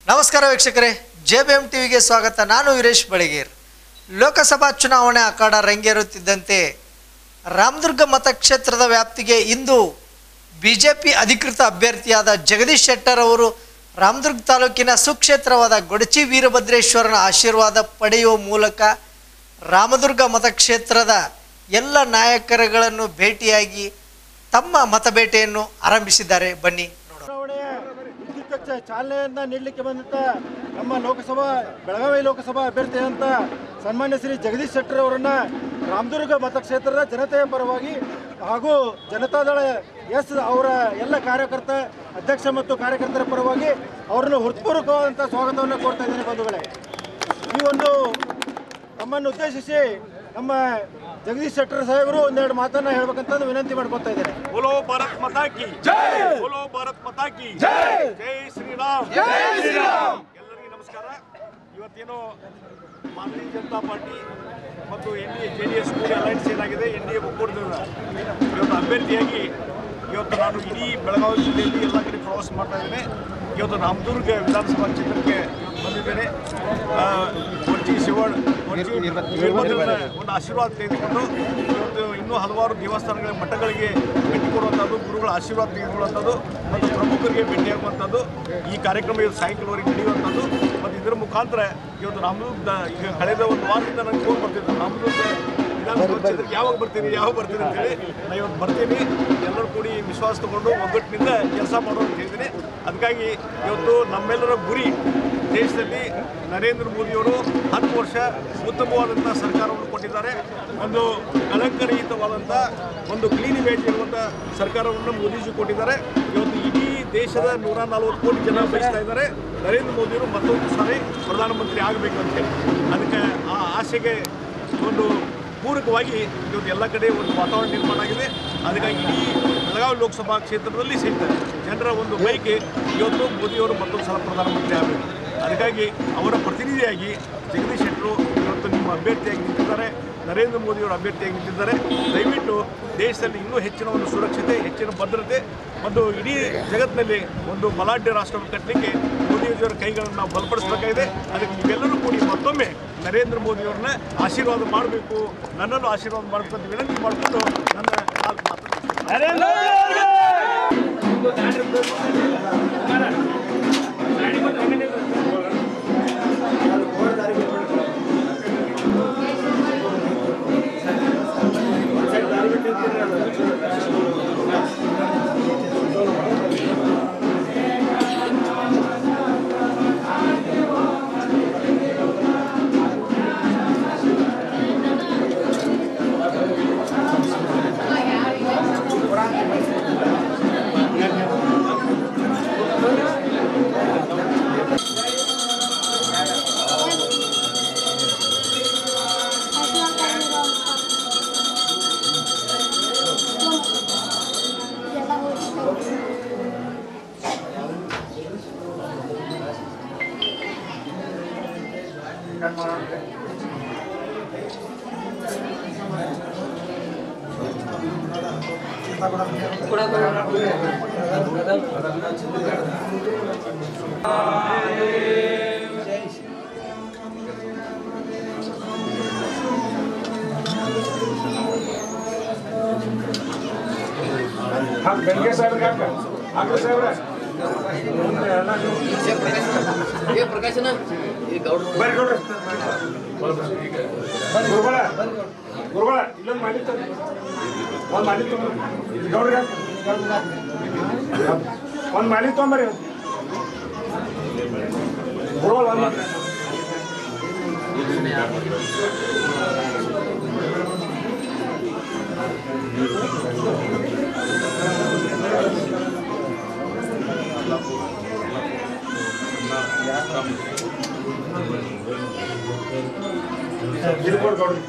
ನಮಸ್ಕಾರ ವೀಕ್ಷಕರೇ, JBM ಟಿವಿಗೆ ಸ್ವಾಗತ. ನಾನು ವೀರೇಶ್ ಬಳಿಗೇರ್. ಲೋಕಸಭಾ ಚುನಾವಣೆ ಅಖಾಡ ರಂಗೇರುತ್ತಿದ್ದಂತೆ ರಾಮದುರ್ಗ ಮತಕ್ಷೇತ್ರದ ವ್ಯಾಪ್ತಿಗೆ ಇಂದು ಬಿಜೆಪಿ ಅಧಿಕೃತ ಅಭ್ಯರ್ಥಿಯಾದ ಜಗದೀಶ್ ಶೆಟ್ಟರ್ ಅವರು ರಾಮದುರ್ಗ ತಾಲೂಕಿನ ಸುಕ್ಷೇತ್ರವಾದ ಗೊಡಚಿ ವೀರಭದ್ರೇಶ್ವರನ ಆಶೀರ್ವಾದ ಪಡೆಯುವ ಮೂಲಕ ರಾಮದುರ್ಗ ಮತಕ್ಷೇತ್ರದ ಎಲ್ಲ ನಾಯಕರುಗಳನ್ನು ಭೇಟಿಯಾಗಿ ತಮ್ಮ ಮತಬೇಟೆಯನ್ನು ಆರಂಭಿಸಿದ್ದಾರೆ. ಬನ್ನಿ ಚಾಲನೆಯನ್ನ ನೀಡಲಿಕ್ಕೆ ಬಂದಂತ ನಮ್ಮ ಬೆಳಗಾವಿ ಲೋಕಸಭಾ ಅಭ್ಯರ್ಥಿಯಾದಂಥ ಸನ್ಮಾನ್ಯ ಶ್ರೀ ಜಗದೀಶ್ ಶೆಟ್ಟರ್ ಅವರನ್ನ ರಾಮದುರ್ಗ ಮತಕ್ಷೇತ್ರದ ಜನತೆಯ ಪರವಾಗಿ ಹಾಗೂ ಜನತಾದಳ ಅವರ ಎಲ್ಲ ಅಧ್ಯಕ್ಷ ಮತ್ತು ಕಾರ್ಯಕರ್ತರ ಪರವಾಗಿ ಅವರನ್ನು ಹೃತ್ಪೂರ್ವಕವಾದಂಥ ಸ್ವಾಗತವನ್ನು ಕೊಡ್ತಾ ಇದ್ದೇನೆ ಬಂಧುಗಳೇ. ಈ ಒಂದು ನಮ್ಮನ್ನು ಉದ್ದೇಶಿಸಿ ನಮ್ಮ ಜಗದೀಶ್ ಶೆಟ್ಟರ್ ಸಾಹೇಬರು ಒಂದೆರಡು ಮಾತನ್ನ ಹೇಳ್ಬೇಕಂತ ವಿನಂತಿ ಮಾಡ್ಕೊತಾ ಇದ್ದೇನೆ. बोलो भारत माता की जय, बोलो भारत माता की जय, जय श्री राम, जय श्री राम. ಎಲ್ಲರಿಗೂ ನಮಸ್ಕಾರ. ಇವತ್ತೇನೋ ಭಾರತೀಯ ಜನತಾ ಪಾರ್ಟಿ ಮತ್ತು JDS ಅಲೈನ್ಸ್ ಏನಾಗಿದೆ, NDA ಒಕ್ಕೂಟದ ಇವತ್ತು ಅಭ್ಯರ್ಥಿಯಾಗಿ ಇವತ್ತು ನಾನು ಇಡೀ ಬೆಳಗಾವಿ ಜಿಲ್ಲೆಯಲ್ಲಿ ಎಲ್ಲ ಕಡೆ ಪ್ರವಾಸ ಮಾಡ್ತಾ ಇದ್ದೇನೆ. ಇವತ್ತು ರಾಮದುರ್ಗ ವಿಧಾನಸಭಾ ಕ್ಷೇತ್ರಕ್ಕೆ ಇವತ್ತು ಬಂದಿದ್ದೇನೆ. ಒಂದು ಆಶೀರ್ವಾದ ತೆಗೆದುಕೊಂಡು ಇವತ್ತು ಇನ್ನೂ ಹಲವಾರು ದೇವಸ್ಥಾನಗಳ ಮಠಗಳಿಗೆ ಭೇಟಿ ಕೊಡುವಂಥದ್ದು, ಗುರುಗಳ ಆಶೀರ್ವಾದ ತೆಗೆದುಕೊಳ್ಳುವಂಥದ್ದು ಮತ್ತು ಪ್ರಮುಖರಿಗೆ ಭೇಟಿಯಾಗುವಂಥದ್ದು ಈ ಕಾರ್ಯಕ್ರಮ ಇವತ್ತು ಸಾಯಂಕಾಲವರೆಗೆ ನಡೆಯುವಂಥದ್ದು. ಮತ್ತು ಇದರ ಮುಖಾಂತರ ಇವತ್ತು ರಾಮದುರ್ಗ ಈಗ ಕಳೆದ ಒಂದು ವಾರದಿಂದ ನನಗೆ ಫೋನ್ ಬರ್ತಿತ್ತು, ರಾಮದುರ್ಗ ವಿಧಾನಸಭಾ ಕ್ಷೇತ್ರಕ್ಕೆ ಯಾವಾಗ ಬರ್ತೀನಿ ಅಂತೇಳಿ. ನಾನು ಇವತ್ತು ಬರ್ತೀನಿ, ಎಲ್ಲರೂ ಕೂಡಿ ವಿಶ್ವಾಸ ತಗೊಂಡು ಒಗ್ಗಟ್ಟಿನಿಂದ ಕೆಲಸ ಮಾಡೋದು ಅಂತ ಹೇಳಿದ್ದೀನಿ. ಅದಕ್ಕಾಗಿ ಇವತ್ತು ನಮ್ಮೆಲ್ಲರ ಗುರಿ ದೇಶದಲ್ಲಿ ನರೇಂದ್ರ ಮೋದಿಯವರು 10 ವರ್ಷ ಉತ್ತಮವಾದಂಥ ಸರ್ಕಾರವನ್ನು ಕೊಟ್ಟಿದ್ದಾರೆ. ಒಂದು ಕಳಂಕರಹಿತವಾದಂಥ ಒಂದು ಕ್ಲೀನ್ ಇಮೇಜ್ ಇರುವಂಥ ಸರ್ಕಾರವನ್ನು ಮೋದಿಜಿ ಕೊಟ್ಟಿದ್ದಾರೆ. ಇವತ್ತು ಇಡೀ ದೇಶದ 140 ಕೋಟಿ ಜನ ಬಯಸ್ತಾ ಇದ್ದಾರೆ ನರೇಂದ್ರ ಮೋದಿಯವರು ಮತ್ತೊಂದು ಸಾರಿ ಪ್ರಧಾನಮಂತ್ರಿ ಆಗಬೇಕು ಅಂತೇಳಿ. ಅದಕ್ಕೆ ಆ ಆಸೆಗೆ ಒಂದು ಪೂರಕವಾಗಿ ಇವತ್ತು ಎಲ್ಲ ಕಡೆ ಒಂದು ವಾತಾವರಣ ನಿರ್ಮಾಣ ಆಗಿದೆ. ಅದಕ್ಕಾಗಿ ಇಡೀ ಬೆಳಗಾವಿ ಲೋಕಸಭಾ ಕ್ಷೇತ್ರದಲ್ಲಿ ಸಹಿತ ಜನರ ಒಂದು ಬಯಕೆ ಇವತ್ತು ಮೋದಿಯವರು ಮತ್ತೊಂದು ಸಲ ಪ್ರಧಾನಮಂತ್ರಿ ಆಗಬೇಕು. ಅದಕ್ಕಾಗಿ ಅವರ ಪ್ರತಿನಿಧಿಯಾಗಿ ಜಗದೀಶ್ ಶೆಟ್ಟರು ಇವತ್ತು ನಿಮ್ಮ ಅಭ್ಯರ್ಥಿಯಾಗಿ ನಿಂತಿದ್ದಾರೆ, ನರೇಂದ್ರ ಮೋದಿಯವರ ಅಭ್ಯರ್ಥಿಯಾಗಿ ನಿಂತಿದ್ದಾರೆ. ದಯವಿಟ್ಟು ದೇಶದಲ್ಲಿ ಇನ್ನೂ ಹೆಚ್ಚಿನ ಒಂದು ಸುರಕ್ಷತೆ, ಹೆಚ್ಚಿನ ಭದ್ರತೆ ಮತ್ತು ಇಡೀ ಜಗತ್ತಿನಲ್ಲಿ ಒಂದು ಬಲಾಢ್ಯ ರಾಷ್ಟ್ರವನ್ನು ಕಟ್ಟಲಿಕ್ಕೆ ಮೋದಿಯವರ ಕೈಗಳನ್ನು ನಾವು ಬಲಪಡಿಸಬೇಕಾಗಿದೆ. ಅದಕ್ಕೆ ನೀವೆಲ್ಲರೂ ಕೂಡಿ ಮತ್ತೊಮ್ಮೆ ನರೇಂದ್ರ ಮೋದಿಯವ್ರನ್ನ ಆಶೀರ್ವಾದ ಮಾಡಬೇಕು, ನನ್ನನ್ನು ಆಶೀರ್ವಾದ ಮಾಡಬೇಕು ಅಂತ ವಿನಂತಿ ಮಾಡಿಕೊಂಡು ನನ್ನ ಪ್ರಕಾಶನ ಗುರುಗಳ ಇಲ್ಲೊಂದು ಮಾಡಿತ್ತು, ಒಂದು ಮಾಡಿತ್ತು ಗೌಡ್ರಿಗೆ ಒಂದು ಮಾಡಿ ತೊಗೊಂಬರಿ ಗುರುಗಳು ಒಂದು ಗೌಡ್ರಿ